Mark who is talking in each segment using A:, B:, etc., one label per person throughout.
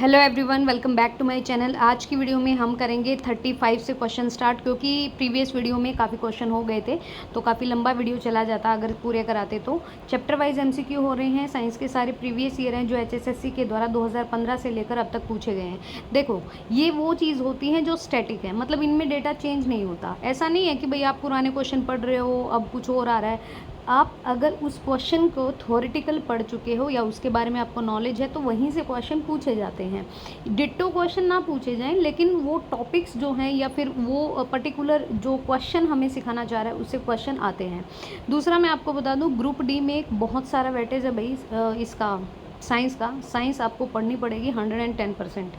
A: Hello everyone, welcome back to my channel. आज की video में हम करेंगे 35 से क्वेश्चन स्टार्ट, क्योंकि प्रीवियस वीडियो में काफ़ी क्वेश्चन हो गए थे तो काफ़ी लंबा वीडियो चला जाता अगर पूरे कराते तो। चैप्टर वाइज एमसीक्यू हो रहे हैं, साइंस के सारे प्रीवियस ईयर हैं जो एचएसएससी के द्वारा 2015 से लेकर अब तक पूछे गए हैं। देखो, ये वो चीज़ होती है जो स्टैटिक है, मतलब इनमें डेटा चेंज नहीं होता। ऐसा नहीं है कि भाई आप पुराने क्वेश्चन पढ़ रहे हो अब कुछ और आ रहा है। आप अगर उस क्वेश्चन को थ्योरेटिकल पढ़ चुके हो या उसके बारे में आपको नॉलेज है तो वहीं से क्वेश्चन पूछे जाते हैं। डिट्टो क्वेश्चन ना पूछे जाएं, लेकिन वो टॉपिक्स जो हैं या फिर वो पर्टिकुलर जो क्वेश्चन हमें सिखाना चाह रहा है उससे क्वेश्चन आते हैं। दूसरा मैं आपको बता दूं, ग्रुप डी में बहुत सारा वेटेज है भाई इसका साइंस का। साइंस आपको पढ़नी पड़ेगी 110%।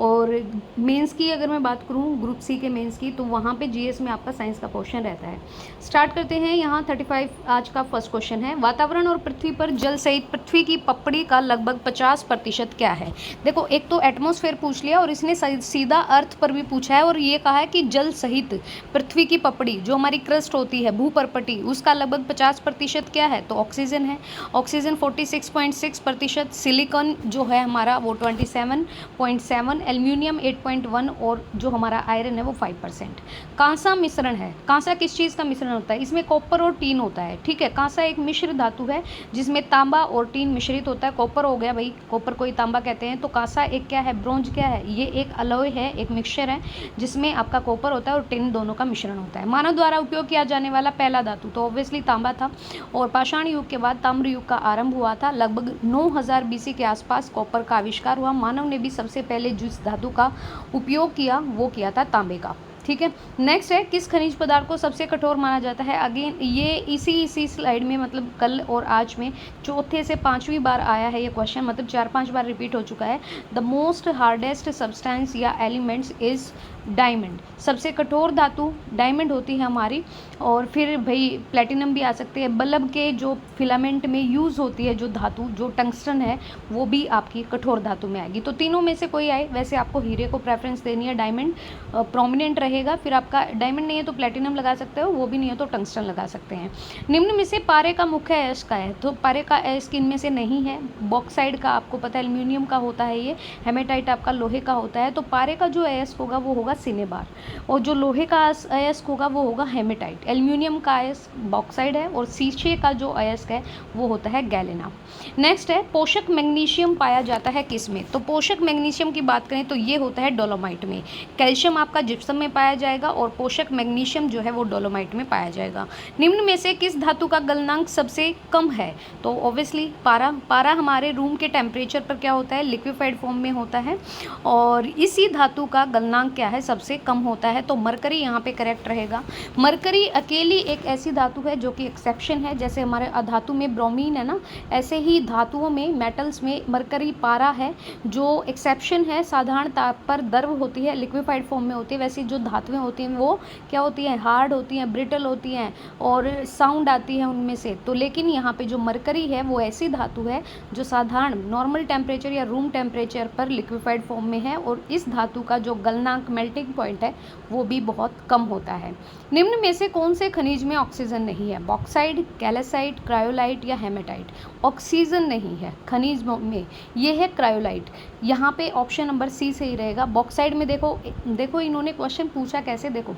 A: और मेंस की अगर मैं बात करूं ग्रुप सी के मेंस की, तो वहाँ पे जीएस में आपका साइंस का क्वेश्चन रहता है। स्टार्ट करते हैं। यहाँ 35 आज का फर्स्ट क्वेश्चन है, वातावरण और पृथ्वी पर जल सहित पृथ्वी की पपड़ी का लगभग 50% क्या है। देखो, एक तो एटमॉस्फेयर पूछ लिया और इसने सीधा अर्थ पर भी पूछा है और ये कहा है कि जल सहित पृथ्वी की पपड़ी जो हमारी क्रस्ट होती है, भूपर्पटी, उसका लगभग 50% क्या है, तो ऑक्सीजन है। ऑक्सीजन 46.6%, सिलिकॉन जो है हमारा वो 27.7, एल्यूमिनियम 8.1 और जो हमारा आयरन है वो 5%। कांसा मिश्रण है। कांसा किस चीज़ का मिश्रण होता है, इसमें कॉपर और टीन होता है। ठीक है, कांसा एक मिश्र धातु है जिसमें तांबा और टीन मिश्रित होता है। कॉपर हो गया भाई, कॉपर को ही तांबा कहते हैं। तो कांसा एक क्या है, ब्रोंज क्या है, ये एक अलॉय है, एक मिक्सचर है जिसमें आपका कॉपर होता है और टिन दोनों का मिश्रण होता है। मानव द्वारा उपयोग किया जाने वाला पहला धातु तो ऑब्वियसली तांबा था और पाषाण युग के बाद ताम्र युग का आरंभ हुआ था। लगभग 9000 बीसी के आसपास कॉपर का आविष्कार हुआ। मानव ने भी सबसे पहले जिस धातु का उपयोग किया वो किया था तांबे का। ठीक है, नेक्स्ट है, किस खनिज पदार्थ को सबसे कठोर माना जाता है। अगेन ये इसी स्लाइड में, मतलब कल और आज में चौथे से पांचवी बार आया है ये क्वेश्चन, मतलब 4-5 बार रिपीट हो चुका है। द मोस्ट हार्डेस्ट सब्सटेंस या एलिमेंट्स इज डायमंड। सबसे कठोर धातु डायमंड होती है हमारी। और फिर भाई प्लेटिनम भी आ सकते हैं। बल्ब के जो फिलामेंट में यूज़ होती है जो धातु, जो टंगस्टन है, वो भी आपकी कठोर धातु में आएगी। तो तीनों में से कोई आए, वैसे आपको हीरे को प्रेफरेंस देनी है, डायमंड प्रोमिनेंट रहेगा। फिर आपका डायमंड नहीं है तो प्लेटिनम लगा सकते हो, वो भी नहीं है तो टंगस्टन लगा सकते हैं। निम्न में से पारे का मुख्य अयस्क का है, तो पारे का अयस्क इनमें से नहीं है। बॉक्साइड का आपको पता है एल्यूमिनियम का होता है, ये हेमेटाइट आपका लोहे का होता है। तो पारे का जो अयस्क होगा वो होगा सिनेबार, और जो लोहे का अयस्क होगा वो होगा हेमेटाइट। एल्यूमिनियम का अयस्क बॉक्साइड है और शीशे का जो अयस्क है वो होता है गैलेना। नेक्स्ट है, पोषक मैग्नीशियम पाया जाता है किस में, तो पोषक मैग्नीशियम की बात करें तो ये होता है डोलोमाइट में। कैल्शियम आपका जिप्सम में पाया जाएगा और पोषक मैग्नीशियम जो है वो डोलोमाइट में पाया जाएगा। निम्न में से किस धातु का गलनांक सबसे कम है, तो ऑब्वियसली पारा। पारा हमारे रूम के टेम्परेचर पर क्या होता है, लिक्विफाइड फॉर्म में होता है। और इसी धातु का गलनांक क्या है, सबसे कम होता है, तो मरकरी यहाँ पे करेक्ट रहेगा। मरकरी अकेली एक ऐसी धातु है जो कि एक्सेप्शन है, जैसे हमारे अधातु में ब्रोमीन है ना, ऐसे ही धातुओं में, मेटल्स में मरकरी पारा है जो एक्सेप्शन है। साधारण ताप पर द्रव होती है, लिक्विफाइड फॉर्म में होती है। वैसे जो धातुएं होती हैं वो क्या होती हैं, हार्ड होती हैं, ब्रिटल होती हैं और साउंड आती है उनमें से। तो लेकिन यहाँ पे जो मरकरी है वो ऐसी धातु है जो साधारण नॉर्मल टेम्परेचर या रूम टेम्परेचर पर लिक्विफाइड फॉर्म में है, और इस धातु का जो गलनांक, मेल्टिंग पॉइंट है, वो भी बहुत कम होता है। निम्न में से कौन से खनिज में ऑक्सीजन नहीं है, बॉक्साइड, कैल्साइट, क्रायोलाइट या हेमेटाइट। ऑक्सीजन नहीं है खनिज में, ये है क्रायोलाइट। यहाँ पे ऑप्शन नंबर सी सही रहेगा। बॉक्साइड में देखो इन्होंने क्वेश्चन पूछा कैसे, देखो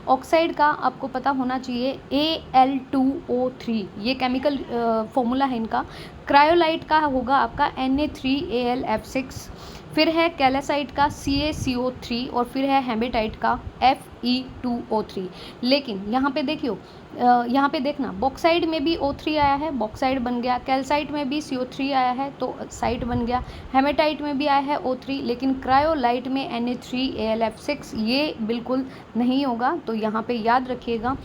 A: ऑक्साइड का आपको पता होना चाहिए Al2O3, ये केमिकल फॉर्मूला है इनका। क्रायोलाइट का होगा आपका Na3Al(F6), फिर है कैल्साइट का CaCO3 और फिर है हेमेटाइट का Fe2O3। लेकिन यहाँ पे देखियो, यहाँ पे देखना, बॉक्साइड में भी O3 आया है, बॉक्साइड बन गया। कैल्साइट में भी CO3 आया है तो साइट बन गया। हेमेटाइट में भी आया है O3, लेकिन क्रायोलाइट में Na3Al(F6), ये बिल्कुल नहीं होगा। तो यहाँ पे याद रखिएगा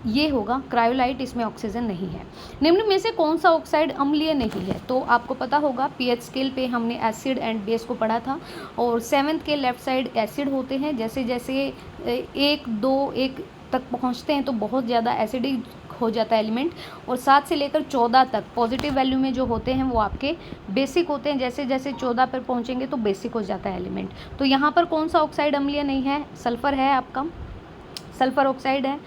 A: ये होगा क्रायोलाइट, इसमें ऑक्सीजन नहीं है। निम्न में से कौन सा ऑक्साइड अम्लीय नहीं है, तो आपको पता होगा pH स्केल पे हमने एसिड एंड बेस को पढ़ा था, और 7th के लेफ्ट साइड एसिड होते हैं। जैसे जैसे 1, 2, 1 तक पहुंचते हैं तो बहुत ज़्यादा एसिडिक हो जाता है एलिमेंट, और 7 से लेकर 14 तक पॉजिटिव वैल्यू में जो होते हैं वो आपके बेसिक होते हैं। जैसे जैसे 14 पर पहुंचेंगे तो बेसिक हो जाता है एलिमेंट। तो यहाँ पर कौन सा ऑक्साइड अम्लीय नहीं है, सल्फर है आपका। सल्फर ऑक्साइड है,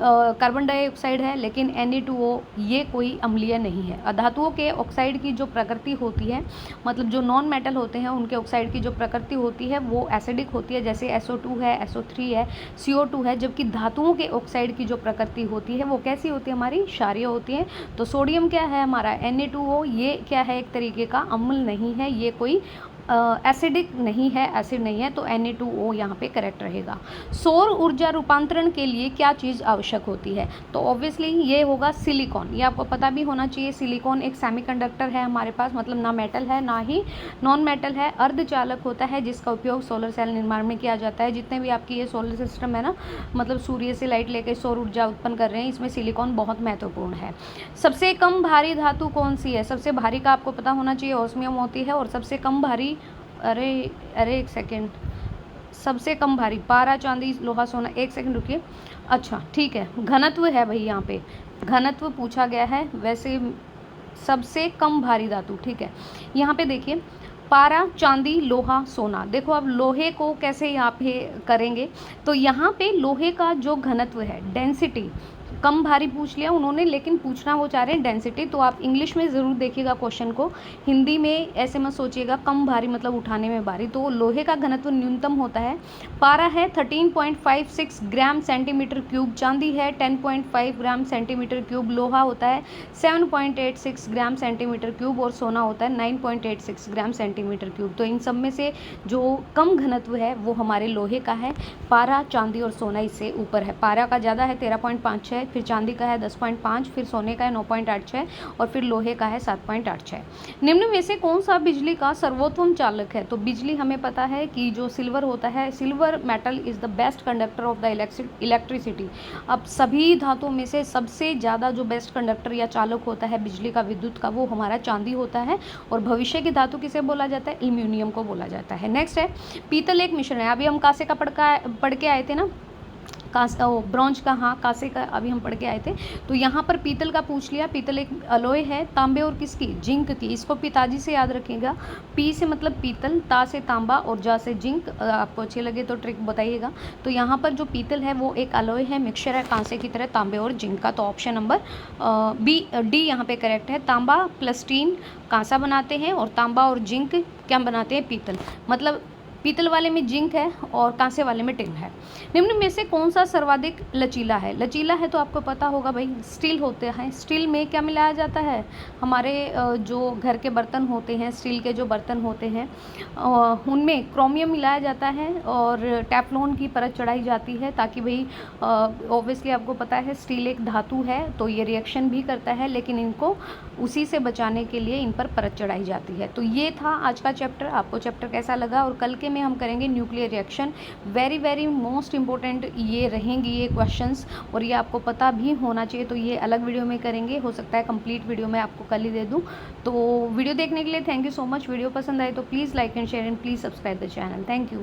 A: कार्बन डाइऑक्साइड है, लेकिन Na2O ये कोई अम्लीय नहीं है। धातुओं के ऑक्साइड की जो प्रकृति होती है, मतलब जो नॉन मेटल होते हैं उनके ऑक्साइड की जो प्रकृति होती है वो एसिडिक होती है, जैसे SO2 है, SO3 है, CO2 है। जबकि धातुओं के ऑक्साइड की जो प्रकृति होती है वो कैसी होती है, हमारी क्षारीय होती है। तो सोडियम क्या है हमारा, Na2O, ये क्या है, एक तरीके का अम्ल नहीं है, ये कोई एसिडिक नहीं है, एसिड नहीं है, तो Na2O यहाँ पे करेक्ट रहेगा। सौर ऊर्जा रूपांतरण के लिए क्या चीज़ आवश्यक होती है, तो ऑब्वियसली ये होगा सिलिकॉन। ये आपको पता भी होना चाहिए, सिलिकॉन एक सेमीकंडक्टर है हमारे पास, मतलब ना मेटल है ना ही नॉन मेटल है, अर्धचालक होता है जिसका उपयोग सोलर सेल निर्माण में किया जाता है। जितने भी आपकी ये सोलर सिस्टम है ना, मतलब सूर्य से लाइट लेकर सौर ऊर्जा उत्पन्न कर रहे हैं, इसमें सिलिकॉन बहुत महत्वपूर्ण है। सबसे कम भारी धातु कौन सी है, सबसे भारी का आपको पता होना चाहिए, ऑस्मियम होती है। और सबसे कम भारी, अरे एक सेकेंड, सबसे कम भारी पारा, चांदी, लोहा, सोना, एक सेकंड रुकिए। अच्छा ठीक है, घनत्व है भाई, यहाँ पे घनत्व पूछा गया है, वैसे सबसे कम भारी धातु, ठीक है। यहाँ पे देखिए, पारा, चांदी, लोहा, सोना। देखो अब लोहे को कैसे यहाँ पे करेंगे, तो यहाँ पे लोहे का जो घनत्व है, डेंसिटी, कम भारी पूछ लिया उन्होंने, लेकिन पूछना वो चाह रहे हैं डेंसिटी। तो आप इंग्लिश में ज़रूर देखिएगा क्वेश्चन को, हिंदी में ऐसे मत सोचिएगा कम भारी मतलब उठाने में भारी। तो लोहे का घनत्व न्यूनतम होता है, पारा है 13.56 ग्राम सेंटीमीटर क्यूब, चांदी है 10.5 ग्राम सेंटीमीटर क्यूब, लोहा होता है 7.86 ग्राम सेंटीमीटर क्यूब और सोना होता है 9.86 ग्राम सेंटीमीटर क्यूब। तो इन सब में से जो कम घनत्व है वो हमारे लोहे का है, पारा, चांदी और सोना इससे ऊपर है। पारा का ज़्यादा है 13.56, फिर चांदी का है 10.5, फिर सोने का है 9.86 और फिर लोहे का है 7.86। निम्न में से कौन सा बिजली का सर्वोत्तम चालक है, तो बिजली हमें पता है कि जो सिल्वर होता है, silver metal is the best conductor of the electricity. अब सभी धातुओं में से सबसे ज़्यादा जो बेस्ट कंडक्टर या चालक होता है बिजली का, विद्युत का, वो हमारा चांदी होता है। और भविष्य की धातु किसे बोला जाता है, एल्यूमिनियम को बोला जाता है। नेक्स्ट है पीतल एक मिश्रण है, अभी हम कांसे का पढ़ के आए थे ना, ब्रॉन्ज का, हाँ कांसे का अभी हम पढ़ के आए थे। तो यहाँ पर पीतल का पूछ लिया, पीतल एक अलॉय है, तांबे और किसकी, जिंक की। इसको पिताजी से याद रखिएगा, पी से मतलब पीतल, ता से तांबा और जा से जिंक। आपको अच्छे लगे तो ट्रिक बताइएगा। तो यहाँ पर जो पीतल है वो एक अलॉय है, मिक्सचर है कांसे की तरह, तांबे और जिंक का। तो ऑप्शन नंबर डी यहाँ पे करेक्ट है। तांबा प्लस टीन कांसा बनाते हैं और तांबा और जिंक क्या बनाते हैं, पीतल। मतलब पीतल वाले में जिंक है और कांसे वाले में टिन है। निम्न में से कौन सा सर्वाधिक लचीला है, लचीला है तो आपको पता होगा भाई, स्टील होते हैं। स्टील में क्या मिलाया जाता है, हमारे जो घर के बर्तन होते हैं, स्टील के जो बर्तन होते हैं उनमें क्रोमियम मिलाया जाता है और टेफ्लॉन की परत चढ़ाई जाती है, ताकि भाई ऑब्वियसली आपको पता है स्टील एक धातु है तो ये रिएक्शन भी करता है, लेकिन इनको उसी से बचाने के लिए इन पर परत चढ़ाई जाती है। तो ये था आज का चैप्टर। आपको चैप्टर कैसा लगा, और कल के में हम करेंगे nuclear reaction. Very most important ये रहेंगी ये क्वेश्चंस, और ये आपको पता भी होना चाहिए। तो ये अलग वीडियो में करेंगे, हो सकता है कंप्लीट वीडियो में आपको कल ही दे दूँ। तो वीडियो देखने के लिए thank you so much. Video पसंद आए तो please like and share and please subscribe the channel. Thank you.